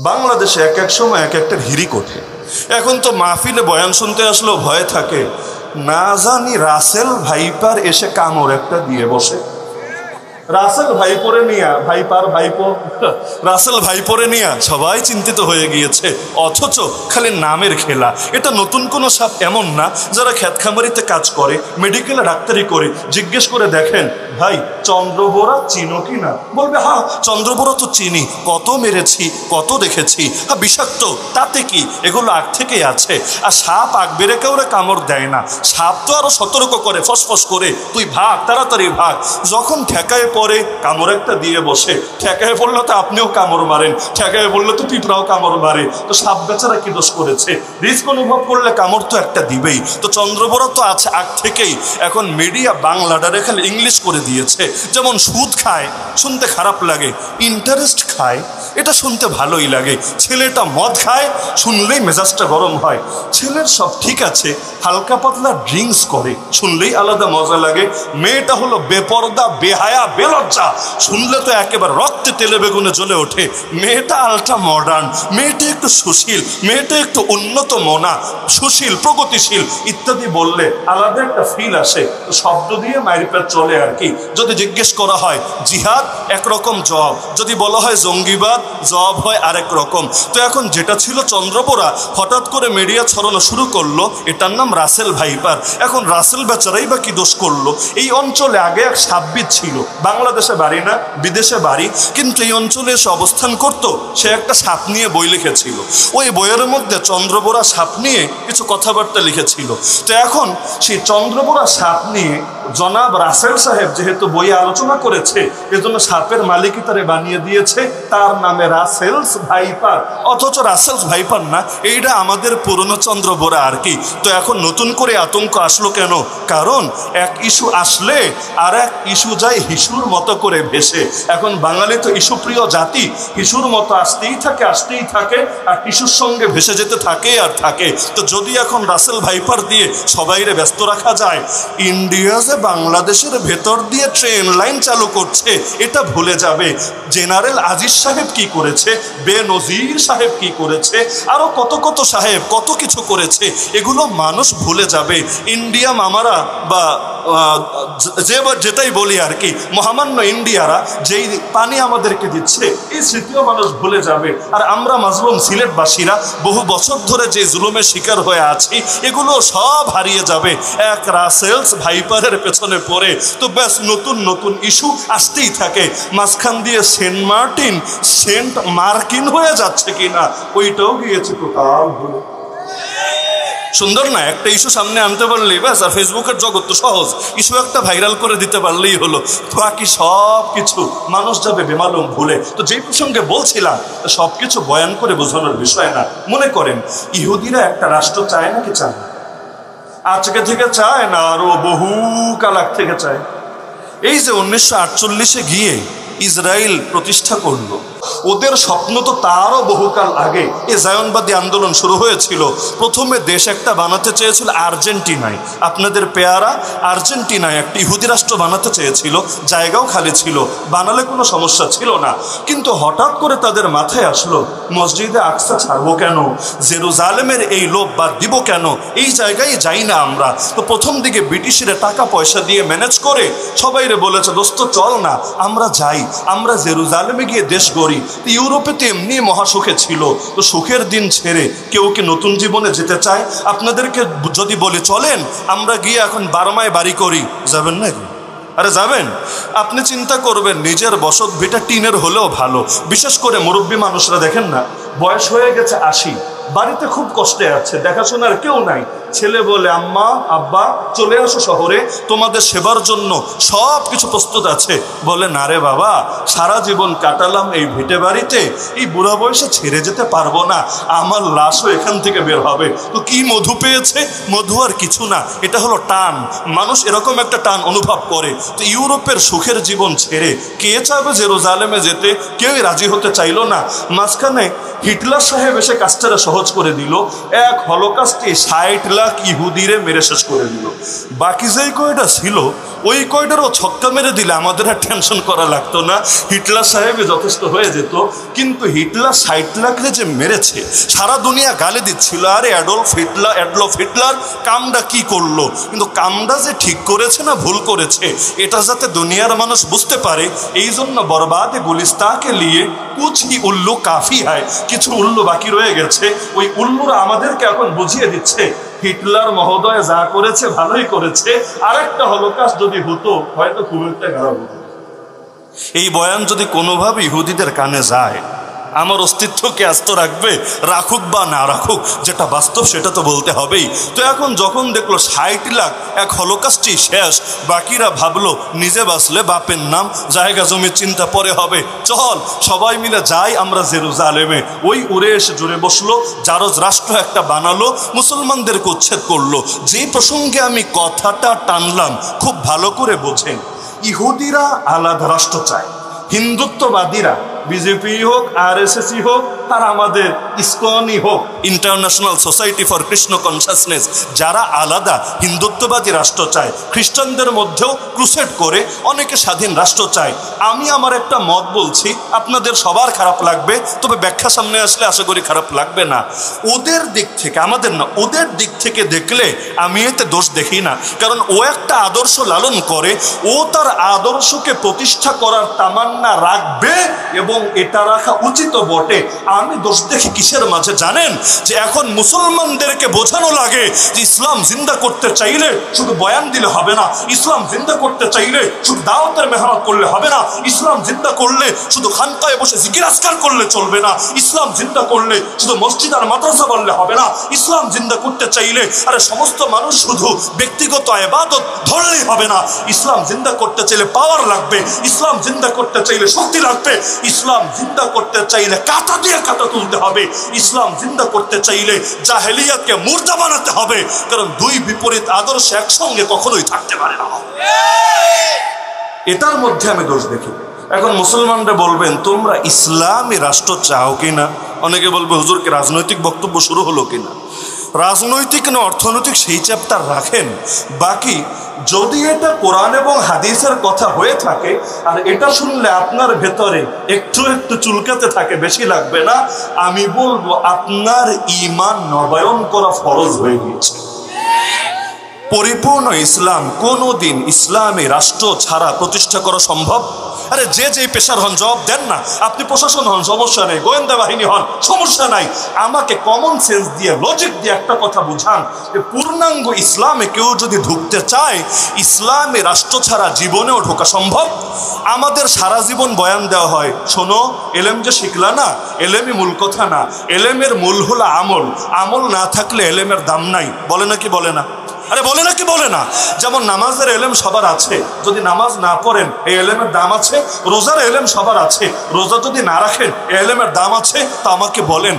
বাংলাদেশে এক এক সময় এক একটা হিরিক ওঠে। এখন তো মাহফিলে বয়ান শুনতে আসলেও ভয় থাকে, না জানি রাসেল ভাইপার এসে কামড় একটা দিয়ে বসে। রাসেল ভাইপোরে নিয়া রাসেল ভাইপোরে নিয়া সবাই চিন্তিত হয়ে গিয়েছে, অথচ খালি নামের খেলা। এটা নতুন কোনো সাপ এমন না। যারা খ্যাতখামারিতে কাজ করে, মেডিকেলে ডাক্তারি করে, জিজ্ঞেস করে দেখেন, ভাই চন্দ্রবোরা চিনো কি না? বলবে হ্যাঁ চন্দ্রবোরা তো চিনি, কত মেরেছি, কত দেখেছি। হ্যাঁ বিষাক্ত, তাতে কি, এগুলো আগ থেকেই আছে। আর সাপ আগ বেড়ে কেউরে কামড় দেয় না, সাপ তো আরো সতর্ক করে, ফসফস করে, তুই ভাগ, তাড়াতাড়ি ভাগ। যখন ঠেকায় পরে কামড় একটা দিয়ে বসে, ঠেকায় পড়লো তো আপনিও কামড় মারেন, ঠেকায় বললো তো পিঁপড়াও কামড় মারে। তো সাপ বেচারা কি দোষ করেছে? রিস্ক অনুভব করলে কামড় তো একটা দিবেই। তো চন্দ্রবোরা তো আছে আগ থেকেই। এখন মিডিয়া বাংলাটারে খালি ইংলিশ করে দিয়েছে। যেমন সুদ খায়, শুনতে খারাপ লাগে, ইন্টারেস্ট খায়, এটা শুনতে ভালোই লাগে। ছেলেটা মদ খায়, শুনলেই মেজাজটা গরম হয়। ছেলের সব ঠিক আছে, হালকা পাতলা ড্রিঙ্কস করে, শুনলেই আলাদা মজা লাগে। মেয়েটা হলো বেপরদা, বেহায়া, বেলজ্জা, শুনলে তো একেবারে রক্তে তেলে বেগুনে জ্বলে ওঠে। মেয়েটা আলট্রা মডার্ন, মেয়েটা একটু সুশীল, মেয়েটা একটু উন্নত মনা, সুশীল, প্রগতিশীল ইত্যাদি বললে আলাদা একটা ফিল আসে। শব্দ দিয়ে মাইরপেট চলে আর কি। যদি জিজ্ঞেস করা হয় জিহাদ, একরকম জবাব। যদি বলা হয় জঙ্গিবাদ, জবাব হয় আরেক রকম। তো এখন যেটা ছিল চন্দ্রবোরা, হঠাৎ করে মিডিয়া ছড়ানো শুরু করলো, এটার নাম রাসেল ভাইপার। এখন রাসেল বেচারাই বা কি দোষ করলো? এই অঞ্চলে আগে এক সাপবিদ ছিল, বাংলাদেশে বাড়ি না, বিদেশে বাড়ি, কিন্তু এই অঞ্চলে এসে অবস্থান করত। সে একটা সাপ নিয়ে বই লিখেছিল। ওই বইয়ের মধ্যে চন্দ্রবোরা সাপ নিয়ে কিছু কথাবার্তা লিখেছিল। তো এখন সেই চন্দ্রবোরা সাপ নিয়ে জনাব রাসেল সাহেব যেহেতু বইয়ে আলোচনা করেছে, এজন্য সাপের মালিকই তারে বানিয়ে দিয়েছে, তার নামে রাসেলস ভাইপার। অথচ রাসেলস ভাইপার না, এইটা আমাদের পুরনো চন্দ্রবোরা আর কি। তো এখন নতুন করে আতঙ্ক আসলো কেন? কারণ এক ইস্যু আসলে আর এক ইস্যু যায় হিসুর মতো করে ভেসে। এখন বাঙালি তো ইস্যুপ্রিয় জাতি, হিসুর মতো আসতেই থাকে, আর ইস্যুর সঙ্গে ভেসে যেতে থাকে আর থাকে। তো যদি এখন রাসেল ভাইপার দিয়ে সবাইরে ব্যস্ত রাখা যায়, ইন্ডিয়া যে বাংলাদেশের ভেতর দিয়ে ট্রেন লাইন চালু করছে এটা ভুলে যাবে। জেনারেল আজিজ সাহেব কি করেছে, বেনজির সাহেব কি করেছে, আরো কত কত সাহেব কত কিছু করেছে, এগুলো মানুষ ভুলে যাবে। ইন্ডিয়া মামারা বা যেটাই বলি আর কি, মহামান্য ইন্ডিয়ারা যেই পানি আমাদেরকে দিচ্ছে, এই স্মৃতিও মানুষ ভুলে যাবে। আর আমরা মাজলুম সিলেটবাসীরা বহু বছর ধরে যে জুলুমের শিকার হয়ে আছি, এগুলো সব হারিয়ে যাবে এক রাসেলস ভাইপারের পেছনে পড়ে। তো ব্যাস নতুন নতুন ইস্যু আসতেই থাকে। মাঝখান দিয়ে সেন্ট মার্কিন হয়ে যাচ্ছে কিনা ওইটাও গিয়েছে টোটাল ভুলে। সুন্দর না? একটা ইস্যু সামনে আনতে পারলেই ব্যাস, আর ফেসবুকের জগৎ তো সহজ, ইস্যু একটা ভাইরাল করে দিতে পারলেই হলো, বাকি সব কিছু মানুষ যাবে বেমালুম ভুলে। তো যেই প্রসঙ্গে বলছিলাম, সব কিছু বয়ান করে বোঝানোর বিষয় না। মনে করেন ইহুদিরা একটা রাষ্ট্র চায় নাকি চায় না? আজকে থেকে চায় না, আরো বহু কাল আগ থেকে চায়। এই যে 1948-এ গিয়ে ইসরায়েল প্রতিষ্ঠা করলো, ওদের স্বপ্ন তো তারও বহুকাল আগে এই জায়নবাদী আন্দোলন শুরু হয়েছিল। প্রথমে দেশ একটা বানাতে চেয়েছিল আর্জেন্টিনায়, আপনাদের পেয়ারা আর্জেন্টিনায় একটা ইহুদি রাষ্ট্র বানাতে চেয়েছিল, জায়গাও খালি ছিল, বানালে কোনো সমস্যা ছিল না। কিন্তু হঠাৎ করে তাদের মাথায় আসলো, মসজিদে আকসা ছাড়বো কেন, জেরুজালেমের এই লোভ বাদ দিব কেন, এই জায়গায় যাই না আমরা। তো প্রথম দিকে ব্রিটিশরা টাকা পয়সা দিয়ে ম্যানেজ করে সবাইরে বলেছে, দোস্ত চল না আমরা যাই, আমরা জেরুজালেমে গিয়ে দেশ গড়ি। ইউরোপে তো এমনি মহাসুখে ছিল, তো সুখের দিন ছেড়ে কেউ কি নতুন জীবনে যেতে চায়? আপনাদেরকে যদি বলি চলেন আমরা গিয়ে এখন বার্মায় বাড়ি করি, যাবেন নাকি? আরে যাবেন? আপনি চিন্তা করবেন নিজের বসত ভিটা টিনের হলেও ভালো। বিশেষ করে মুরব্বী মানুষরা দেখেন না, বয়স হয়ে গেছে 80, বাড়িতে খুব কষ্টে আছে, দেখাশোনার কেউ নাই। ছেলে বলে, আম্মা আব্বা চলে আসো শহরে, তোমাদের সেবার জন্য সব কিছু প্রস্তুত আছে। বলে, না রে বাবা, সারা জীবন কাটালাম এই ভিটে বাড়িতে, এই বুড়া বয়সে ছেড়ে যেতে পারবো না, আমার লাশও এখান থেকে বের হবে। তো কি মধু পেয়েছে? মধু আর কিছু না, এটা হলো টান। মানুষ এরকম একটা টান অনুভব করে। তো ইউরোপের সুখের জীবন ছেড়ে কে চাইবে জেরুজালেমে যেতে? কেউই রাজি হতে চাইলো না। মাঝখানে হিটলার সাহেব এসে কাজটারে সহজ সহজ করে দিল। এক হলোকাস্টে 60 লাখ ইহুদিরে মেরে শেষ করে দিল। বাকি যেই কয়টা ছিল ওই কয়টারও ছক্কা মেরে দিলে আমাদের আর টেনশন করা লাগতো না, হিটলার সাহেবই যথেষ্ট হয়ে যেত। কিন্তু হিটলার 60 লাখরে যে মেরেছে সারা দুনিয়া গালি দিচ্ছিল, আরে অ্যাডলফ হিটলার কামটা কি করলো, কিন্তু কামটা যে ঠিক করেছে না ভুল করেছে এটা যাতে দুনিয়ার মানুষ বুঝতে পারে, এই জন্য বরবাদে গুলিস্তাকে নিয়ে কুছ হি উল্লু কাফি হয়, কিছু উল্লু বাকি রয়ে গেছে। ওই উল্লুরা আমাদেরকে এখন বুঝিয়ে দিচ্ছে হিটলার মহোদয় যা করেছে ভালোই করেছে, আরেকটা হলোকাস্ট যদি হতো হয়তো খুব একটা খারাপ হতো। এই বয়ান যদি কোনোভাবে ইহুদিদের কানে যায়, আমার অস্তিত্বকে আস্ত রাখবে, রাখুক বা না রাখুক, যেটা বাস্তব সেটা তো বলতে হবেই। তো এখন যখন দেখলো 60 লাখ এক হলোকাস্টই শেষ, বাকিরা ভাবলো নিজে বাঁচলে বাপের নাম জায়গা জমির চিন্তা পরে হবে, চল সবাই মিলে যাই আমরা জেরুজালেমে। ওই উড়ে এসে জুড়ে বসলো, জারজ রাষ্ট্র একটা বানালো, মুসলমানদেরকে উচ্ছেদ করলো। যে প্রসঙ্গে আমি কথাটা টানলাম খুব ভালো করে বোঝেন, ইহুদিরা আলাদা রাষ্ট্র চায়, হিন্দুত্ববাদীরা বিজেপি হোক আরএসএসই হোক আর আমাদের ইসকনই হোক, international society for Krishna consciousness, যারা আলাদা হিন্দুত্ববাদী রাষ্ট্র চায়। খ্রিস্টানদের মধ্যেও ক্রুসেড করে অনেকে স্বাধীন রাষ্ট্র চায়। আমি আমার একটা মত বলছি, আপনাদের সবার খারাপ লাগবে, তবে ব্যাখ্যা সামনে আসলে আশা করি খারাপ লাগবে না। ওদের দিক থেকে, আমাদের না, ওদের দিক থেকে দেখলে আমি এতে দোষ দেখি না, কারণ ও একটা আদর্শ লালন করে, ও তার আদর্শকে প্রতিষ্ঠা করার তামান্না রাখবে এবং এটা রাখা উচিত বটে। আমি দোষ দেখি কিসের মাঝে জানেন, যে এখন মুসলমানদেরকে বোঝানো লাগে যে ইসলাম জিন্দা করতে চাইলে শুধু বয়ান দিলে হবে না, ইসলাম জিন্দা করতে চাইলে শুধু দাওয়াতের মেহনত করলে হবে না, ইসলাম জিন্দা করলে শুধু খানকায় বসে জিকির আজকার করলে চলবে না, ইসলাম জিন্দা করলে শুধু মসজিদ আর মাদ্রাসা বললে হবে না, ইসলাম জিন্দা করতে চাইলে আরে সমস্ত মানুষ শুধু ব্যক্তিগত ইবাদত ধরলেই হবে না, ইসলাম জিন্দা করতে চাইলে পাওয়ার লাগবে, ইসলাম জিন্দা করতে চাইলে শক্তি লাগবে, ইসলাম জিন্দা করতে চাইলে কাঁটা দিয়ে কাঁটা তুলতে হবে, ইসলাম জিন্দা করতে চাইলে জাহেলিয়াতকে মুর্দা বানাতে হবে, কারণ দুই বিপরীত আদর্শ একসঙ্গে কখনোই থাকতে পারে না। এটার মধ্যে আমি দোষ দেখি। এখন মুসলমানরা বলবেন তোমরা ইসলামী রাষ্ট্র চাও কিনা, অনেকে বলবে হুজুরকে রাজনৈতিক বক্তব্য শুরু হলো কিনা। রাজনৈতিক না অর্থনৈতিক সেই চ্যাপ্টার রাখেন, বাকি যদি এটা কোরআন এবং হাদিসের কথা হয়ে থাকে আর এটা শুনলে আপনার ভেতরে একটু একটু চুলকাতে থাকে, বেশি লাগবে না, আমি বলবো আপনার ঈমান নবায়ন করা ফরজ হয়ে গিয়েছে। পরিপূর্ণ ইসলাম কোনোদিন ইসলামী রাষ্ট্র ছাড়া প্রতিষ্ঠা করা সম্ভব? আরে যে যেই পেশার হন জবাব দেন না, আপনি প্রশাসন হন সমস্যা নেই, গোয়েন্দা বাহিনী হন সমস্যা নাই, আমাকে কমন সেন্স দিয়ে লজিক দিয়ে একটা কথা বুঝান যে পূর্ণাঙ্গ ইসলামে কেউ যদি ঢুকতে চায় ইসলামী রাষ্ট্র ছাড়া জীবনেও ঢোকা সম্ভব? আমাদের সারা জীবন বয়ান দেওয়া হয়, শোনো এলেম যে শিখলা না, এলেমই মূল কথা না, এলেমের মূল হলো আমল, আমল না থাকলে এলেমের দাম নাই, বলে না কি বলে না? আরে বলে না কি বলে না? যেমন নামাজের এলেম সবার আছে, যদি নামাজ না পড়েন এই এলেমের দাম আছে, রোজার এলেম সবার আছে, রোজা যদি না রাখেন এই এলেমের দাম আছে, তা আমাকে বলেন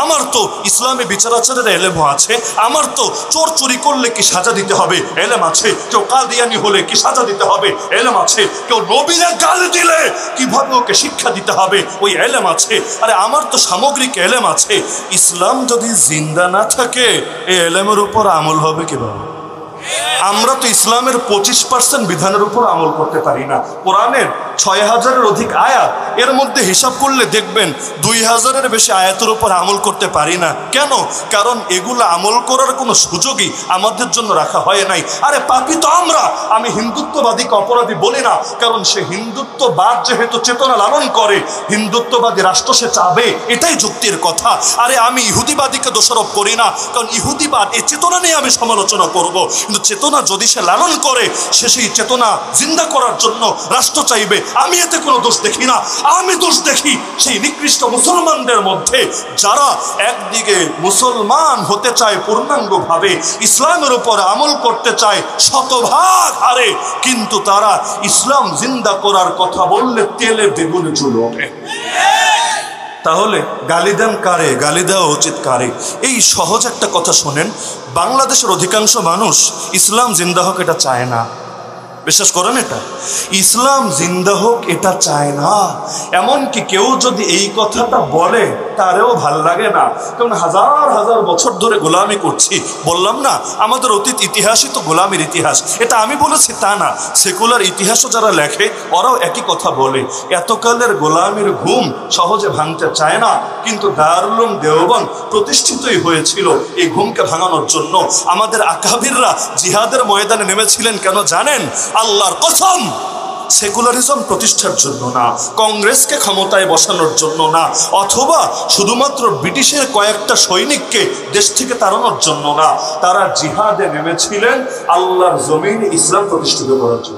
আমার তো ইসলামী বিচারাচারের এলেমও আছে, আমার তো চোর চুরি করলে কি সাজা দিতে হবে এলেম আছে, কেউ কাদিয়ানি হলে কি সাজা দিতে হবে এলেম আছে, কেউ নবীরে গাল দিলে কিভাবে ওকে শিক্ষা দিতে হবে ওই এলেম আছে, আরে আমার তো সামগ্রিক এলেম আছে। ইসলাম যদি জিন্দা না থাকে এই এলেমের উপর আমল হবে কিভাবে? আমরা তো ইসলামের 25% বিধানের উপর আমল করতে পারি না। কোরআনের 6000-এর অধিক আয়াত, এর মধ্যে হিসাব করলে দেখবেন 2000-এর বেশি আয়াতের উপর আমল করতে পারি না। কেন? কারণ এগুলো আমল করার কোনো সুযোগই আমাদের জন্য রাখা হয় নাই। আরে পাপী তো আমরা, আমি হিন্দুত্ববাদীকে অপরাধী বলি না, কারণ সে হিন্দুত্ববাদ যেহেতু চেতনা লালন করে, হিন্দুত্ববাদী রাষ্ট্র সে চাবে, এটাই যুক্তির কথা। আরে আমি ইহুদিবাদীকে দোষারোপ করি না, কারণ ইহুদিবাদ এই চেতনা নিয়ে আমি সমালোচনা করব, কিন্তু চেতনা যদি সে লালন করে সে সেই চেতনা জিন্দা করার জন্য রাষ্ট্র চাইবে, আমি এতে কোনো দোষ দেখি না। আমি দোষ দেখি সেই নিকৃষ্ট মুসলমানদের মধ্যে যারা একদিকে মুসলমান হতে চায় পূর্ণাঙ্গভাবে, ইসলামের উপর আমল করতে চায় শতভাগ হারে, কিন্তু তারা ইসলাম জিন্দা করার কথা বললে তেলে বেগুনে চলে ওঠে। তাহলে গালি দেন কারে? গালি দেওয়া উচিত কারে? এই সহজ একটা কথা শোনেন, বাংলাদেশের অধিকাংশ মানুষ ইসলাম জিন্দা হোক এটা চায় না, বিশ্বাস করেন? এটা ইসলাম জিন্দা হোক এটা চায় না। এমনকি কেউ যদি এই কথাটা বলে তারেও ভাল লাগে না, কারণ হাজার হাজার বছর ধরে গোলামি করছি। বললাম না আমাদের অতীত ইতিহাসই তো গোলামির ইতিহাস। এটা আমি বলেছি তা না, সেকুলার ইতিহাসও যারা লেখে ওরাও একই কথা বলে। এতকালের গোলামির ঘুম সহজে ভাঙতে চায় না, কিন্তু দারুল উলুম দেওবন্দ প্রতিষ্ঠিতই হয়েছিল এই ঘুমকে ভাঙানোর জন্য। আমাদের আকাবিররা জিহাদের ময়দানে নেমেছিলেন কেন জানেন? আল্লাহর কসম, সেকুলারিজম প্রতিষ্ঠার জন্য না, কংগ্রেসকে ক্ষমতায় বসানোর জন্য না, অথবা শুধুমাত্র ব্রিটিশের কয়েকটা সৈনিককে দেশ থেকে তাড়ানোর জন্য না। তারা জিহাদে নেমেছিলেন আল্লাহর জমিনে ইসলাম প্রতিষ্ঠিত করার জন্য।